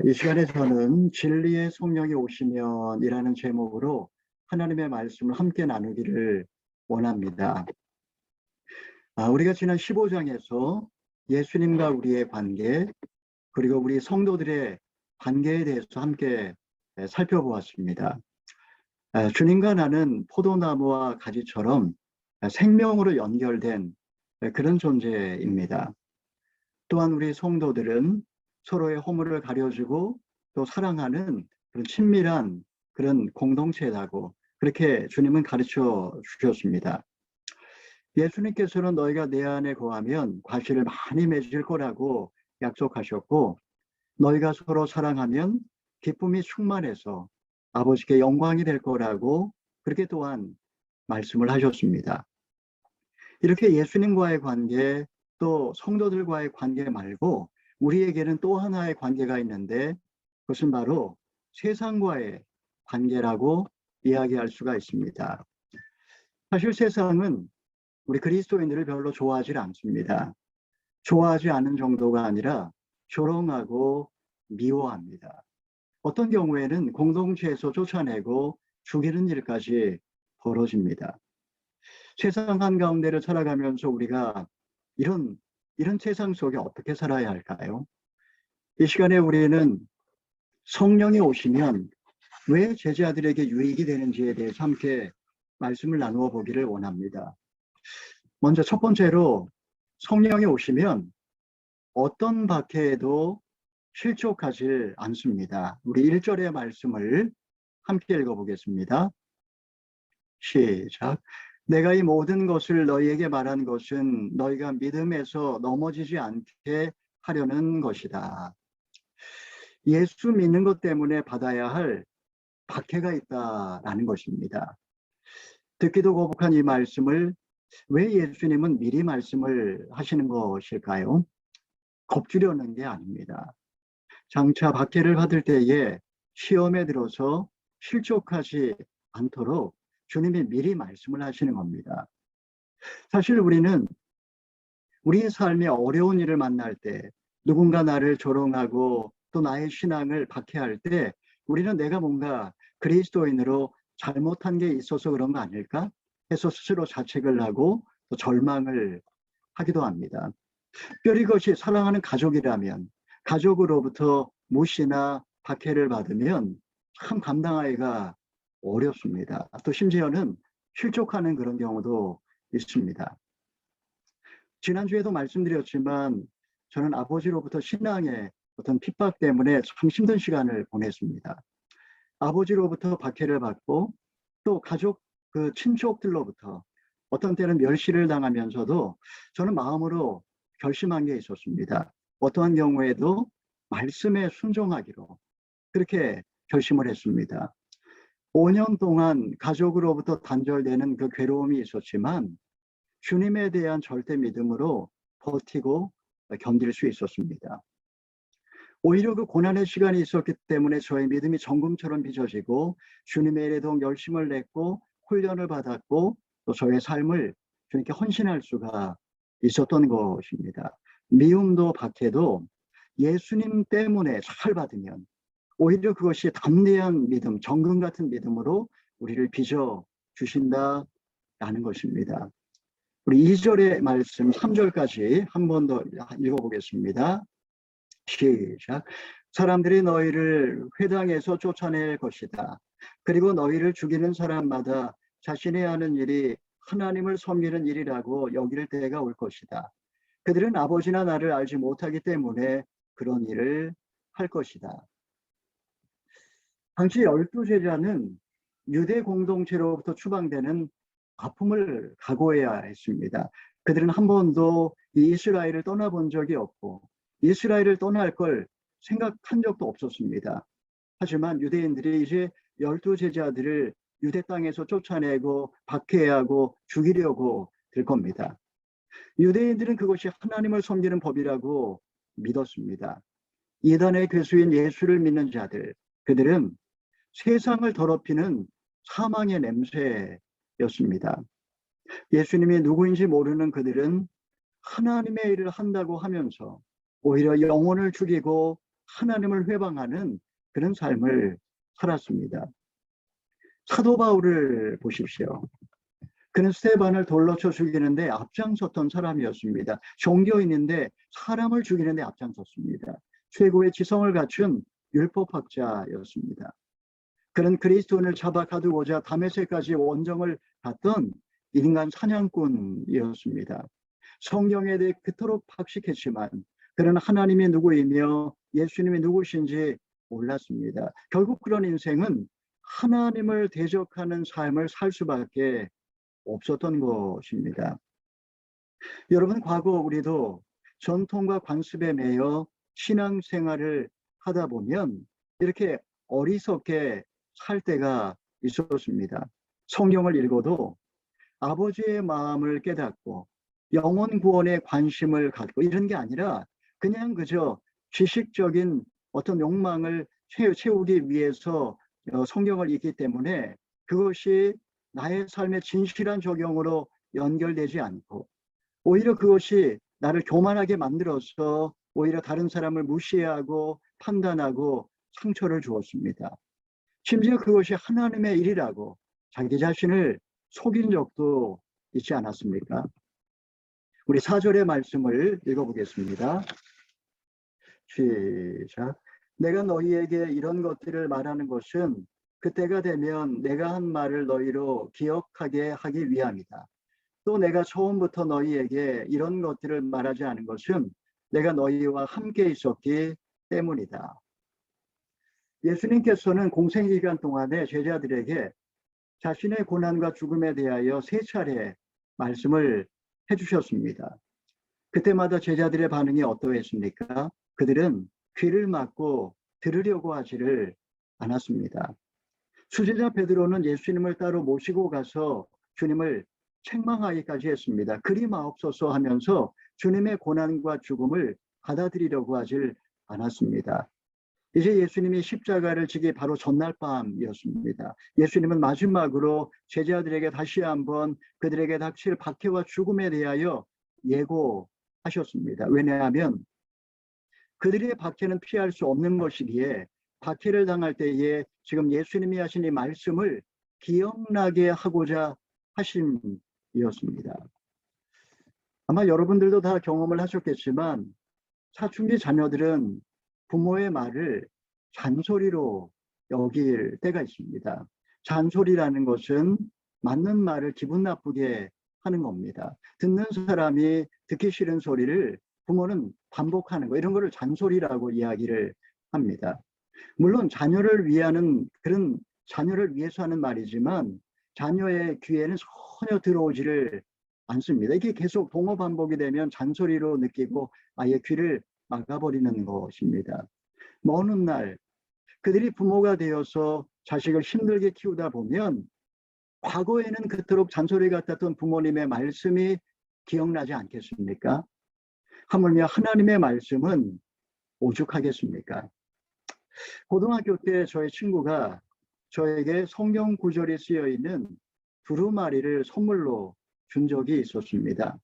이 시간에 저는 진리의 성령이 오시면이라는 제목으로 하나님의 말씀을 함께 나누기를 원합니다. 우리가 지난 15장에서 예수님과 우리의 관계, 그리고 우리 성도들의 관계에 대해서 함께 살펴보았습니다. 주님과 나는 포도나무와 가지처럼 생명으로 연결된 그런 존재입니다. 또한 우리 성도들은 서로의 허물을 가려주고 또 사랑하는 그런 친밀한 그런 공동체라고 그렇게 주님은 가르쳐 주셨습니다. 예수님께서는 너희가 내 안에 거하면 과실을 많이 맺을 거라고 약속하셨고, 너희가 서로 사랑하면 기쁨이 충만해서 아버지께 영광이 될 거라고 그렇게 또한 말씀을 하셨습니다. 이렇게 예수님과의 관계, 또 성도들과의 관계 말고 우리에게는 또 하나의 관계가 있는데, 그것은 바로 세상과의 관계라고 이야기할 수가 있습니다. 사실 세상은 우리 그리스도인들을 별로 좋아하지 않습니다. 좋아하지 않은 정도가 아니라 조롱하고 미워합니다. 어떤 경우에는 공동체에서 쫓아내고 죽이는 일까지 벌어집니다. 세상 한가운데를 살아가면서 우리가 이런 세상 속에 어떻게 살아야 할까요? 이 시간에 우리는 성령이 오시면 왜 제자들에게 유익이 되는지에 대해서 함께 말씀을 나누어 보기를 원합니다. 먼저 첫 번째로, 성령이 오시면 어떤 박해에도 실족하지 않습니다. 우리 1절의 말씀을 함께 읽어보겠습니다. 시작. 내가 이 모든 것을 너희에게 말한 것은 너희가 믿음에서 넘어지지 않게 하려는 것이다. 예수 믿는 것 때문에 받아야 할 박해가 있다라는 것입니다. 듣기도 거북한 이 말씀을 왜 예수님은 미리 말씀을 하시는 것일까요? 겁주려는 게 아닙니다. 장차 박해를 받을 때에 시험에 들어서 실족하지 않도록 주님이 미리 말씀을 하시는 겁니다. 사실 우리는 우리의 삶에 어려운 일을 만날 때, 누군가 나를 조롱하고 또 나의 신앙을 박해할 때, 우리는 내가 뭔가 그리스도인으로 잘못한 게 있어서 그런 거 아닐까 해서 스스로 자책을 하고 또 절망을 하기도 합니다. 특별히 그것이 사랑하는 가족이라면 가족으로부터 무시나 박해를 받으면 참 감당하기가 어렵습니다. 또 심지어는 실족하는 그런 경우도 있습니다. 지난주에도 말씀드렸지만 저는 아버지로부터 신앙의 어떤 핍박 때문에 참 힘든 시간을 보냈습니다. 아버지로부터 박해를 받고 또 가족, 그 친족들로부터 어떤 때는 멸시를 당하면서도 저는 마음으로 결심한 게 있었습니다. 어떠한 경우에도 말씀에 순종하기로 그렇게 결심을 했습니다. 5년 동안 가족으로부터 단절되는 그 괴로움이 있었지만 주님에 대한 절대 믿음으로 버티고 견딜 수 있었습니다. 오히려 그 고난의 시간이 있었기 때문에 저의 믿음이 정금처럼 빚어지고 주님의 일에 더욱 열심을 냈고 훈련을 받았고 또 저의 삶을 주님께 헌신할 수가 있었던 것입니다. 미움도 박해도 예수님 때문에 잘 받으면 오히려 그것이 담대한 믿음, 정금 같은 믿음으로 우리를 빚어 주신다라는 것입니다. 우리 2절의 말씀 3절까지 한 번 더 읽어보겠습니다. 시작. 사람들이 너희를 회당에서 쫓아낼 것이다. 그리고 너희를 죽이는 사람마다 자신이 하는 일이 하나님을 섬기는 일이라고 여길 때가 올 것이다. 그들은 아버지나 나를 알지 못하기 때문에 그런 일을 할 것이다. 당시 12제자는 유대 공동체로부터 추방되는 아픔을 각오해야 했습니다. 그들은 한 번도 이 이스라엘을 떠나본 적이 없고 이스라엘을 떠날 걸 생각한 적도 없었습니다. 하지만 유대인들이 이제 12제자들을 유대 땅에서 쫓아내고 박해하고 죽이려고 들 겁니다. 유대인들은 그것이 하나님을 섬기는 법이라고 믿었습니다. 이단의 괴수인 예수를 믿는 자들, 그들은 세상을 더럽히는 사망의 냄새였습니다. 예수님이 누구인지 모르는 그들은 하나님의 일을 한다고 하면서 오히려 영혼을 죽이고 하나님을 회방하는 그런 삶을 살았습니다. 사도 바울을 보십시오. 그는 스데반을 돌로 쳐 죽이는데 앞장섰던 사람이었습니다. 종교인인데 사람을 죽이는데 앞장섰습니다. 최고의 지성을 갖춘 율법학자였습니다. 그는 그리스도인을 잡아 가두고자 다메섹까지 원정을 갔던 인간 사냥꾼이었습니다. 성경에 대해 그토록 박식했지만 그는 하나님이 누구이며 예수님이 누구신지 몰랐습니다. 결국 그런 인생은 하나님을 대적하는 삶을 살 수밖에 없었던 것입니다. 여러분, 과거 우리도 전통과 관습에 매여 신앙생활을 하다 보면 이렇게 어리석게 살 때가 있었습니다. 성경을 읽어도 아버지의 마음을 깨닫고 영혼 구원에 관심을 갖고 이런 게 아니라 그냥 그저 지식적인 어떤 욕망을 채우기 위해서 성경을 읽기 때문에 그것이 나의 삶의 진실한 적용으로 연결되지 않고 오히려 그것이 나를 교만하게 만들어서 오히려 다른 사람을 무시하고 판단하고 상처를 주었습니다. 심지어 그것이 하나님의 일이라고 자기 자신을 속인 적도 있지 않았습니까? 우리 4절의 말씀을 읽어보겠습니다. 시작. 내가 너희에게 이런 것들을 말하는 것은 그때가 되면 내가 한 말을 너희로 기억하게 하기 위함이다. 또 내가 처음부터 너희에게 이런 것들을 말하지 않은 것은 내가 너희와 함께 있었기 때문이다. 예수님께서는 공생기간 동안에 제자들에게 자신의 고난과 죽음에 대하여 3차례 말씀을 해주셨습니다. 그때마다 제자들의 반응이 어떠했습니까? 그들은 귀를 막고 들으려고 하지를 않았습니다. 수제자 베드로는 예수님을 따로 모시고 가서 주님을 책망하기까지 했습니다. 그리 마옵소서 하면서 주님의 고난과 죽음을 받아들이려고 하질 않았습니다. 이제 예수님이 십자가를 지기 바로 전날 밤이었습니다. 예수님은 마지막으로 제자들에게 다시 한번 그들에게 닥칠 박해와 죽음에 대하여 예고하셨습니다. 왜냐하면 그들의 박해는 피할 수 없는 것이기에 박해를 당할 때에 지금 예수님이 하신 이 말씀을 기억나게 하고자 하심이었습니다. 아마 여러분들도 다 경험을 하셨겠지만 사춘기 자녀들은 부모의 말을 잔소리로 여길 때가 있습니다. 잔소리라는 것은 맞는 말을 기분 나쁘게 하는 겁니다. 듣는 사람이 듣기 싫은 소리를 부모는 반복하는 거, 이런 거를 잔소리라고 이야기를 합니다. 물론 자녀를 위하는 그런 자녀를 위해서 하는 말이지만 자녀의 귀에는 전혀 들어오지를 않습니다. 이게 계속 동어 반복이 되면 잔소리로 느끼고 아예 귀를 막아버리는 것입니다. 어느 날 그들이 부모가 되어서 자식을 힘들게 키우다 보면 과거에는 그토록 잔소리 같았던 부모님의 말씀이 기억나지 않겠습니까? 하물며 하나님의 말씀은 오죽하겠습니까? 고등학교 때 저의 친구가 저에게 성경 구절이 쓰여 있는 두루마리를 선물로 준 적이 있었습니다.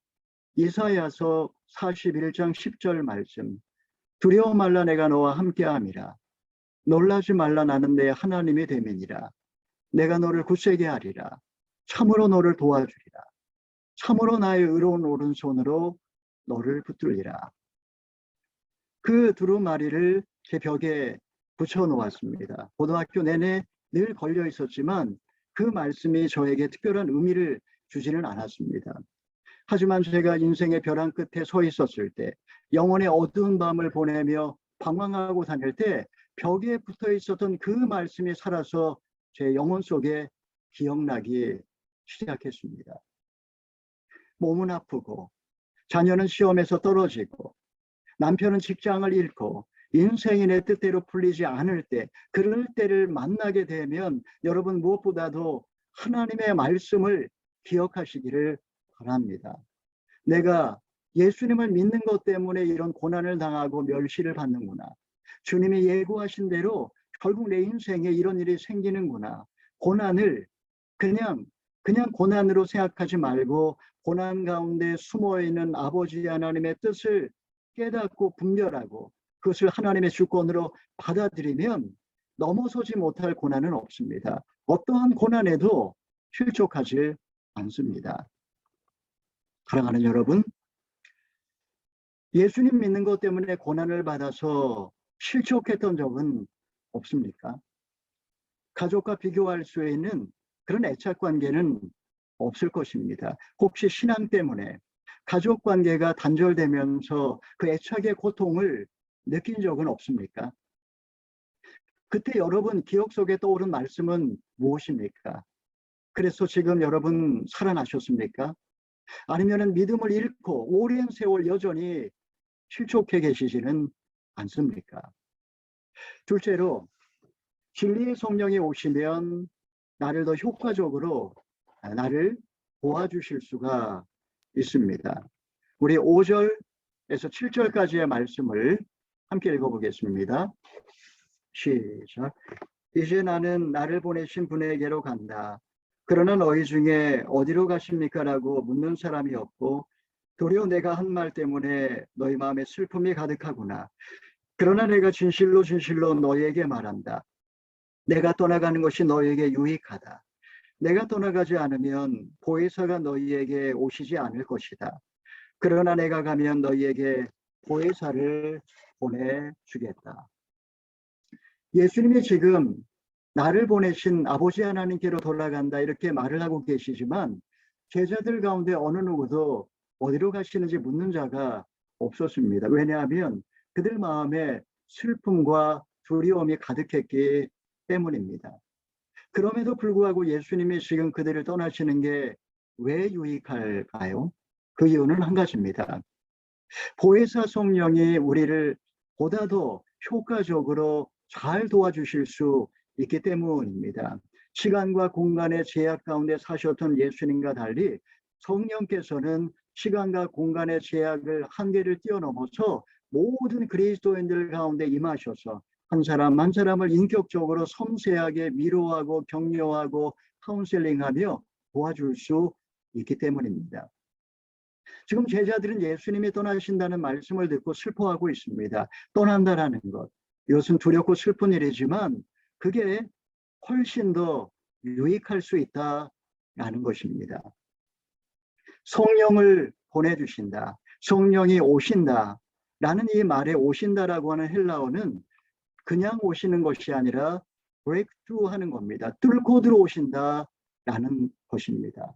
이사야서 41장 10절 말씀. 두려워 말라, 내가 너와 함께함이라. 놀라지 말라, 나는 내 하나님이 됨이니라. 내가 너를 굳세게 하리라. 참으로 너를 도와주리라. 참으로 나의 의로운 오른손으로 너를 붙들리라. 그 두루마리를 제 벽에 붙여 놓았습니다. 고등학교 내내 늘 걸려 있었지만 그 말씀이 저에게 특별한 의미를 주지는 않았습니다. 하지만 제가 인생의 벼랑 끝에 서 있었을 때, 영혼의 어두운 밤을 보내며 방황하고 다닐 때 벽에 붙어 있었던 그 말씀이 살아서 제 영혼 속에 기억나기 시작했습니다. 몸은 아프고 자녀는 시험에서 떨어지고 남편은 직장을 잃고 인생이 내 뜻대로 풀리지 않을 때, 그럴 때를 만나게 되면 여러분 무엇보다도 하나님의 말씀을 기억하시기를 바랍니다. 내가 예수님을 믿는 것 때문에 이런 고난을 당하고 멸시를 받는구나. 주님이 예고하신 대로 결국 내 인생에 이런 일이 생기는구나. 고난을 그냥 고난으로 생각하지 말고 고난 가운데 숨어있는 아버지 하나님의 뜻을 깨닫고 분별하고 그것을 하나님의 주권으로 받아들이면 넘어서지 못할 고난은 없습니다. 어떠한 고난에도 실족하지 않습니다. 사랑하는 여러분, 예수님 믿는 것 때문에 고난을 받아서 실족했던 적은 없습니까? 가족과 비교할 수 있는 그런 애착 관계는 없을 것입니다. 혹시 신앙 때문에 가족 관계가 단절되면서 그 애착의 고통을 느낀 적은 없습니까? 그때 여러분 기억 속에 떠오른 말씀은 무엇입니까? 그래서 지금 여러분 살아나셨습니까? 아니면 믿음을 잃고 오랜 세월 여전히 실족해 계시지는 않습니까? 둘째로, 진리의 성령이 오시면 나를 더 효과적으로 나를 도와주실 수가 있습니다. 우리 5절에서 7절까지의 말씀을 함께 읽어보겠습니다. 시작. 이제 나는 나를 보내신 분에게로 간다. 그러나 너희 중에 어디로 가십니까? 라고 묻는 사람이 없고 도리어 내가 한 말 때문에 너희 마음에 슬픔이 가득하구나. 그러나 내가 진실로 진실로 너희에게 말한다. 내가 떠나가는 것이 너희에게 유익하다. 내가 떠나가지 않으면 보혜사가 너희에게 오시지 않을 것이다. 그러나 내가 가면 너희에게 보혜사를 보내주겠다. 예수님이 지금 나를 보내신 아버지 하나님께로 돌아간다 이렇게 말을 하고 계시지만 제자들 가운데 어느 누구도 어디로 가시는지 묻는 자가 없었습니다. 왜냐하면 그들 마음에 슬픔과 두려움이 가득했기 때문입니다. 그럼에도 불구하고 예수님이 지금 그들을 떠나시는 게 왜 유익할까요? 그 이유는 한 가지입니다. 보혜사 성령이 우리를 보다 더 효과적으로 잘 도와주실 수 있기 때문입니다. 시간과 공간의 제약 가운데 사셨던 예수님과 달리 성령께서는 시간과 공간의 제약을 한계를 뛰어넘어서 모든 그리스도인들 가운데 임하셔서 한 사람 한 사람을 인격적으로 섬세하게 위로하고 격려하고 카운셀링하며 도와줄 수 있기 때문입니다. 지금 제자들은 예수님이 떠나신다는 말씀을 듣고 슬퍼하고 있습니다. 떠난다라는 것, 이것은 두렵고 슬픈 일이지만 그게 훨씬 더 유익할 수 있다라는 것입니다. 성령을 보내주신다, 성령이 오신다 라는 이 말에 오신다라고 하는 헬라어는 그냥 오시는 것이 아니라 브레이크트루 하는 겁니다. 뚫고 들어오신다라는 것입니다.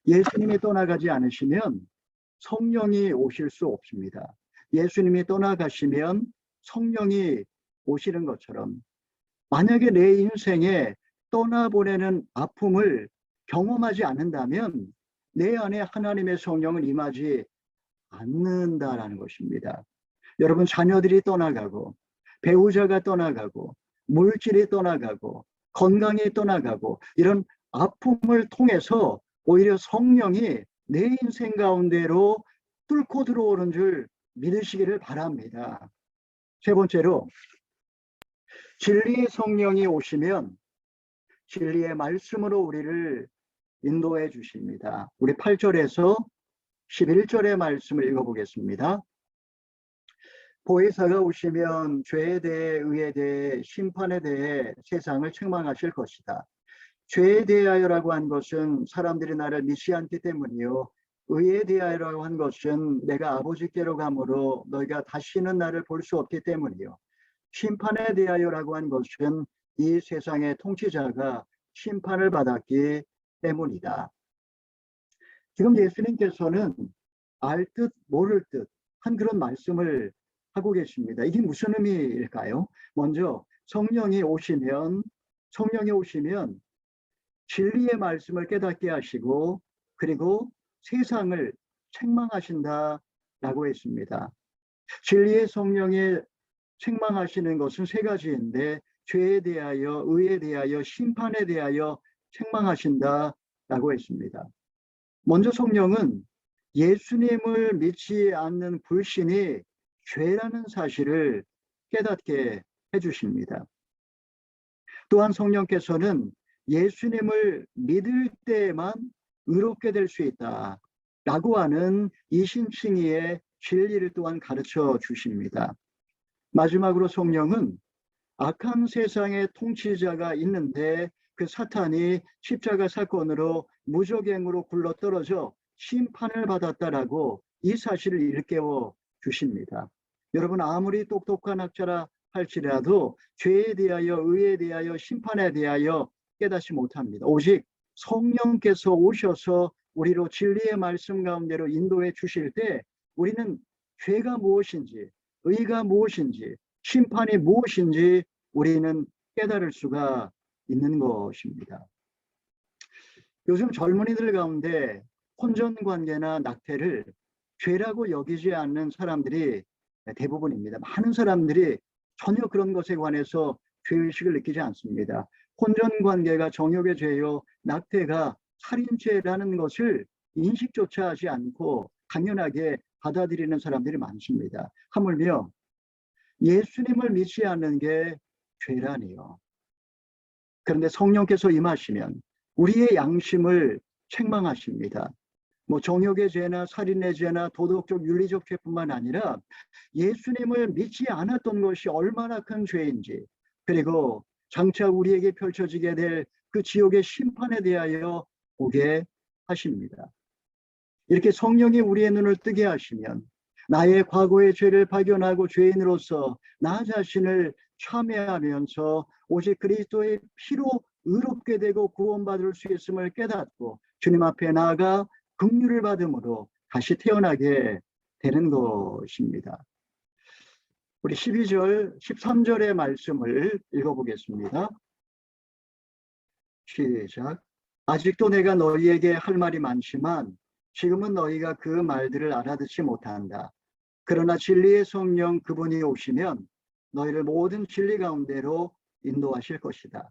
예수님이 떠나가지 않으시면 성령이 오실 수 없습니다. 예수님이 떠나가시면 성령이 오시는 것처럼 만약에 내 인생에 떠나보내는 아픔을 경험하지 않는다면 내 안에 하나님의 성령은 임하지 않는다라는 것입니다. 여러분, 자녀들이 떠나가고 배우자가 떠나가고 물질이 떠나가고 건강이 떠나가고 이런 아픔을 통해서 오히려 성령이 내 인생 가운데로 뚫고 들어오는 줄 믿으시기를 바랍니다. 세 번째로, 진리의 성령이 오시면 진리의 말씀으로 우리를 인도해 주십니다. 우리 8절에서 11절의 말씀을 읽어보겠습니다. 보혜사가 오시면 죄에 대해, 의에 대해, 심판에 대해 세상을 책망하실 것이다. 죄에 대하여라고 한 것은 사람들이 나를 믿지 않기 때문이요, 의에 대하여라고 한 것은 내가 아버지께로 가므로 너희가 다시는 나를 볼 수 없기 때문이요, 심판에 대하여라고 한 것은 이 세상의 통치자가 심판을 받았기 때문이다. 지금 예수님께서는 알 듯 모를 듯 한 그런 말씀을 하고 계십니다. 이게 무슨 의미일까요? 먼저 성령이 오시면 진리의 말씀을 깨닫게 하시고 그리고 세상을 책망하신다라고 했습니다. 진리의 성령이 책망하시는 것은 세 가지인데 죄에 대하여, 의에 대하여, 심판에 대하여 책망하신다라고 했습니다. 먼저 성령은 예수님을 믿지 않는 불신이 죄라는 사실을 깨닫게 해주십니다. 또한 성령께서는 예수님을 믿을 때에만 의롭게 될 수 있다라고 하는 이신칭의의 진리를 또한 가르쳐 주십니다. 마지막으로 성령은 악한 세상의 통치자가 있는데 그 사탄이 십자가 사건으로 무적행으로 굴러떨어져 심판을 받았다라고 이 사실을 일깨워 주십니다. 여러분, 아무리 똑똑한 학자라 할지라도 죄에 대하여, 의에 대하여, 심판에 대하여 깨닫지 못합니다. 오직 성령께서 오셔서 우리로 진리의 말씀 가운데로 인도해 주실 때 우리는 죄가 무엇인지, 의가 무엇인지, 심판이 무엇인지 우리는 깨달을 수가 있는 것입니다. 요즘 젊은이들 가운데 혼전관계나 낙태를 죄라고 여기지 않는 사람들이 대부분입니다. 많은 사람들이 전혀 그런 것에 관해서 죄의식을 느끼지 않습니다. 혼전관계가 정욕의 죄요, 낙태가 살인죄라는 것을 인식조차 하지 않고 당연하게 받아들이는 사람들이 많습니다. 하물며 예수님을 믿지 않는 게 죄라니요. 그런데 성령께서 임하시면 우리의 양심을 책망하십니다. 정욕의 죄나 살인의 죄나 도덕적 윤리적 죄뿐만 아니라 예수님을 믿지 않았던 것이 얼마나 큰 죄인지, 그리고 장차 우리에게 펼쳐지게 될 그 지옥의 심판에 대하여 보게 하십니다. 이렇게 성령이 우리의 눈을 뜨게 하시면 나의 과거의 죄를 발견하고 죄인으로서 나 자신을 참회하면서 오직 그리스도의 피로 의롭게 되고 구원받을 수 있음을 깨닫고 주님 앞에 나아가 긍휼을 받음으로 다시 태어나게 되는 것입니다. 우리 12절, 13절의 말씀을 읽어보겠습니다. 시작. 아직도 내가 너희에게 할 말이 많지만 지금은 너희가 그 말들을 알아듣지 못한다. 그러나 진리의 성령 그분이 오시면 너희를 모든 진리 가운데로 인도하실 것이다.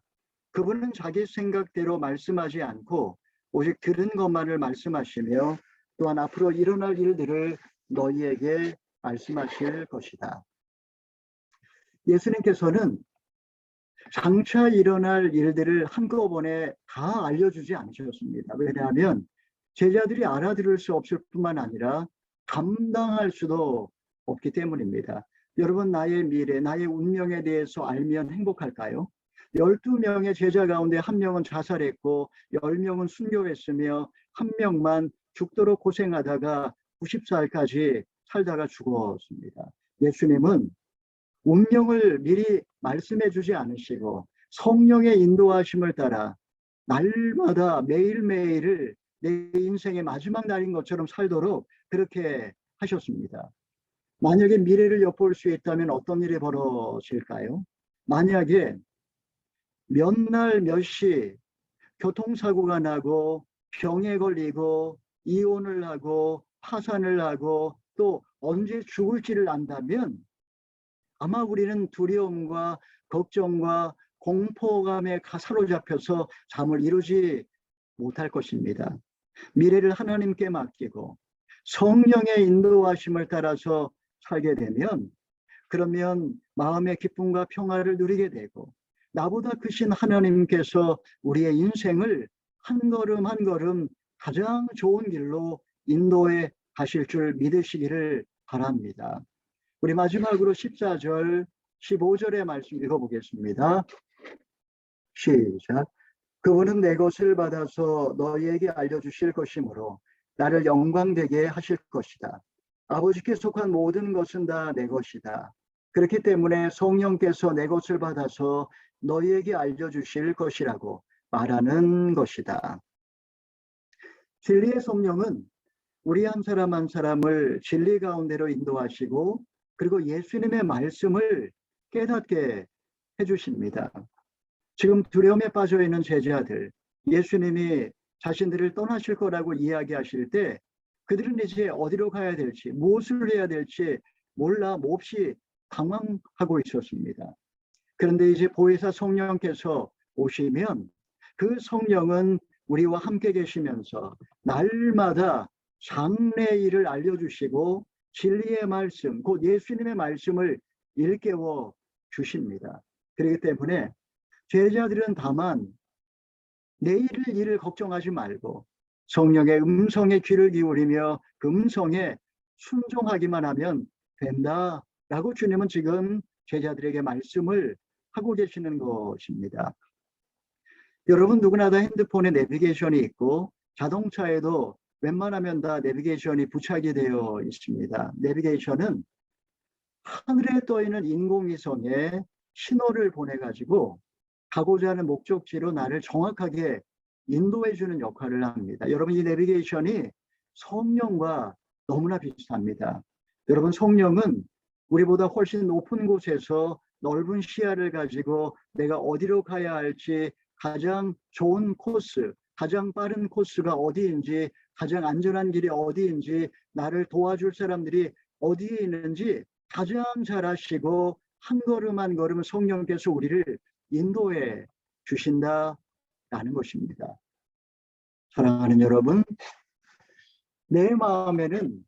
그분은 자기 생각대로 말씀하지 않고 오직 들은 것만을 말씀하시며 또한 앞으로 일어날 일들을 너희에게 말씀하실 것이다. 예수님께서는 장차 일어날 일들을 한꺼번에 다 알려주지 않으셨습니다. 왜냐하면 제자들이 알아들을 수 없을 뿐만 아니라 감당할 수도 없기 때문입니다. 여러분, 나의 미래, 나의 운명에 대해서 알면 행복할까요? 12명의 제자 가운데 1명은 자살했고 10명은 순교했으며 1명만 죽도록 고생하다가 90살까지 살다가 죽었습니다. 예수님은 운명을 미리 말씀해 주지 않으시고 성령의 인도하심을 따라 날마다 매일매일을 내 인생의 마지막 날인 것처럼 살도록 그렇게 하셨습니다. 만약에 미래를 엿볼 수 있다면 어떤 일이 벌어질까요? 만약에 몇 날 몇 시 교통사고가 나고 병에 걸리고 이혼을 하고 파산을 하고 또 언제 죽을지를 안다면 아마 우리는 두려움과 걱정과 공포감에 사로잡혀서 잠을 이루지 못할 것입니다. 미래를 하나님께 맡기고 성령의 인도하심을 따라서 살게 되면 그러면 마음의 기쁨과 평화를 누리게 되고 나보다 크신 하나님께서 우리의 인생을 한 걸음 한 걸음 가장 좋은 길로 인도해 가실 줄 믿으시기를 바랍니다. 우리 마지막으로 14절, 15절의 말씀 읽어보겠습니다. 시작. 그분은 내 것을 받아서 너희에게 알려주실 것이므로 나를 영광되게 하실 것이다. 아버지께 속한 모든 것은 다 내 것이다. 그렇기 때문에 성령께서 내 것을 받아서 너희에게 알려주실 것이라고 말하는 것이다. 진리의 성령은 우리 한 사람 한 사람을 진리 가운데로 인도하시고 그리고 예수님의 말씀을 깨닫게 해주십니다. 지금 두려움에 빠져 있는 제자들, 예수님이 자신들을 떠나실 거라고 이야기하실 때 그들은 이제 어디로 가야 될지, 무엇을 해야 될지 몰라 몹시 당황하고 있었습니다. 그런데 이제 보혜사 성령께서 오시면 그 성령은 우리와 함께 계시면서 날마다 장래의 일을 알려주시고 진리의 말씀, 곧 예수님의 말씀을 일깨워 주십니다. 그렇기 때문에 제자들은 다만 내일의 일을 걱정하지 말고 성령의 음성에 귀를 기울이며 그 음성에 순종하기만 하면 된다 라고 주님은 지금 제자들에게 말씀을 하고 계시는 것입니다. 여러분 누구나 다 핸드폰에 내비게이션이 있고 자동차에도 웬만하면 다 내비게이션이 부착이 되어 있습니다. 내비게이션은 하늘에 떠 있는 인공위성에 신호를 보내가지고 가고자 하는 목적지로 나를 정확하게 인도해 주는 역할을 합니다. 여러분 이 내비게이션이 성령과 너무나 비슷합니다. 여러분 성령은 우리보다 훨씬 높은 곳에서 넓은 시야를 가지고 내가 어디로 가야 할지 가장 좋은 코스, 가장 빠른 코스가 어디인지, 가장 안전한 길이 어디인지, 나를 도와줄 사람들이 어디에 있는지 가장 잘 아시고 한 걸음 한 걸음 성령께서 우리를 인도해 주신다라는 것입니다. 사랑하는 여러분, 내 마음에는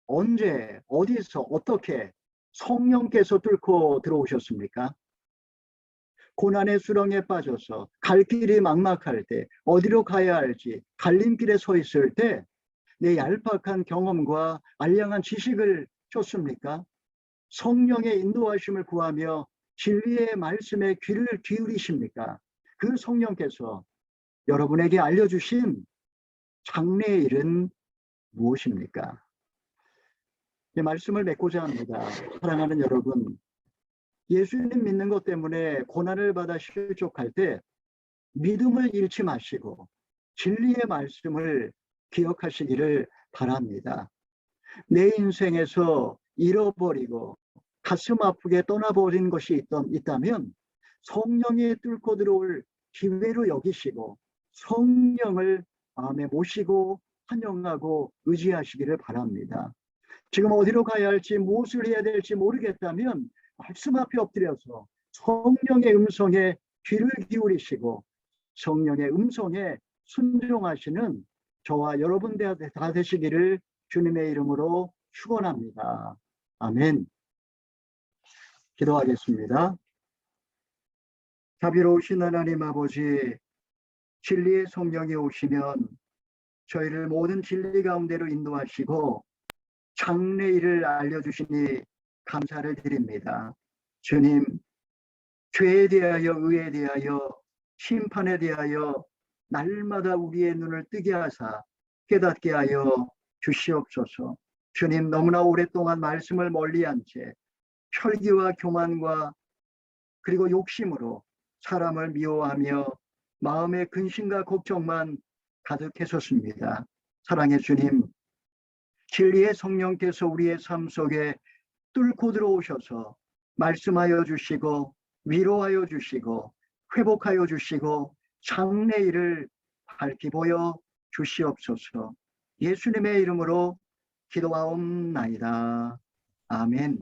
언제, 어디서, 어떻게 성령께서 뚫고 들어오셨습니까? 고난의 수렁에 빠져서 갈 길이 막막할 때, 어디로 가야 할지 갈림길에 서 있을 때 내 얄팍한 경험과 알량한 지식을 줬습니까? 성령의 인도하심을 구하며 진리의 말씀에 귀를 기울이십니까? 그 성령께서 여러분에게 알려주신 장래의 일은 무엇입니까? 이 말씀을 맺고자 합니다. 사랑하는 여러분, 예수님 믿는 것 때문에 고난을 받아 실족할 때 믿음을 잃지 마시고 진리의 말씀을 기억하시기를 바랍니다. 내 인생에서 잃어버리고 가슴 아프게 떠나버린 것이 있다면 성령이 뚫고 들어올 기회로 여기시고 성령을 마음에 모시고 환영하고 의지하시기를 바랍니다. 지금 어디로 가야 할지 무엇을 해야 될지 모르겠다면 말씀 앞에 엎드려서 성령의 음성에 귀를 기울이시고 성령의 음성에 순종하시는 저와 여러분 다 되시기를 주님의 이름으로 축원합니다. 아멘. 기도하겠습니다. 자비로우신 하나님 아버지, 진리의 성령이 오시면 저희를 모든 진리 가운데로 인도하시고 장래일을 알려주시니 감사를 드립니다. 주님, 죄에 대하여, 의에 대하여, 심판에 대하여 날마다 우리의 눈을 뜨게 하사 깨닫게 하여 주시옵소서. 주님, 너무나 오랫동안 말씀을 멀리한 채 혈기와 교만과 그리고 욕심으로 사람을 미워하며 마음의 근심과 걱정만 가득했었습니다. 사랑의 주님, 진리의 성령께서 우리의 삶 속에 뚫고 들어오셔서 말씀하여 주시고 위로하여 주시고 회복하여 주시고 장래일을 밝히 보여 주시옵소서. 예수님의 이름으로 기도하옵나이다. 아멘.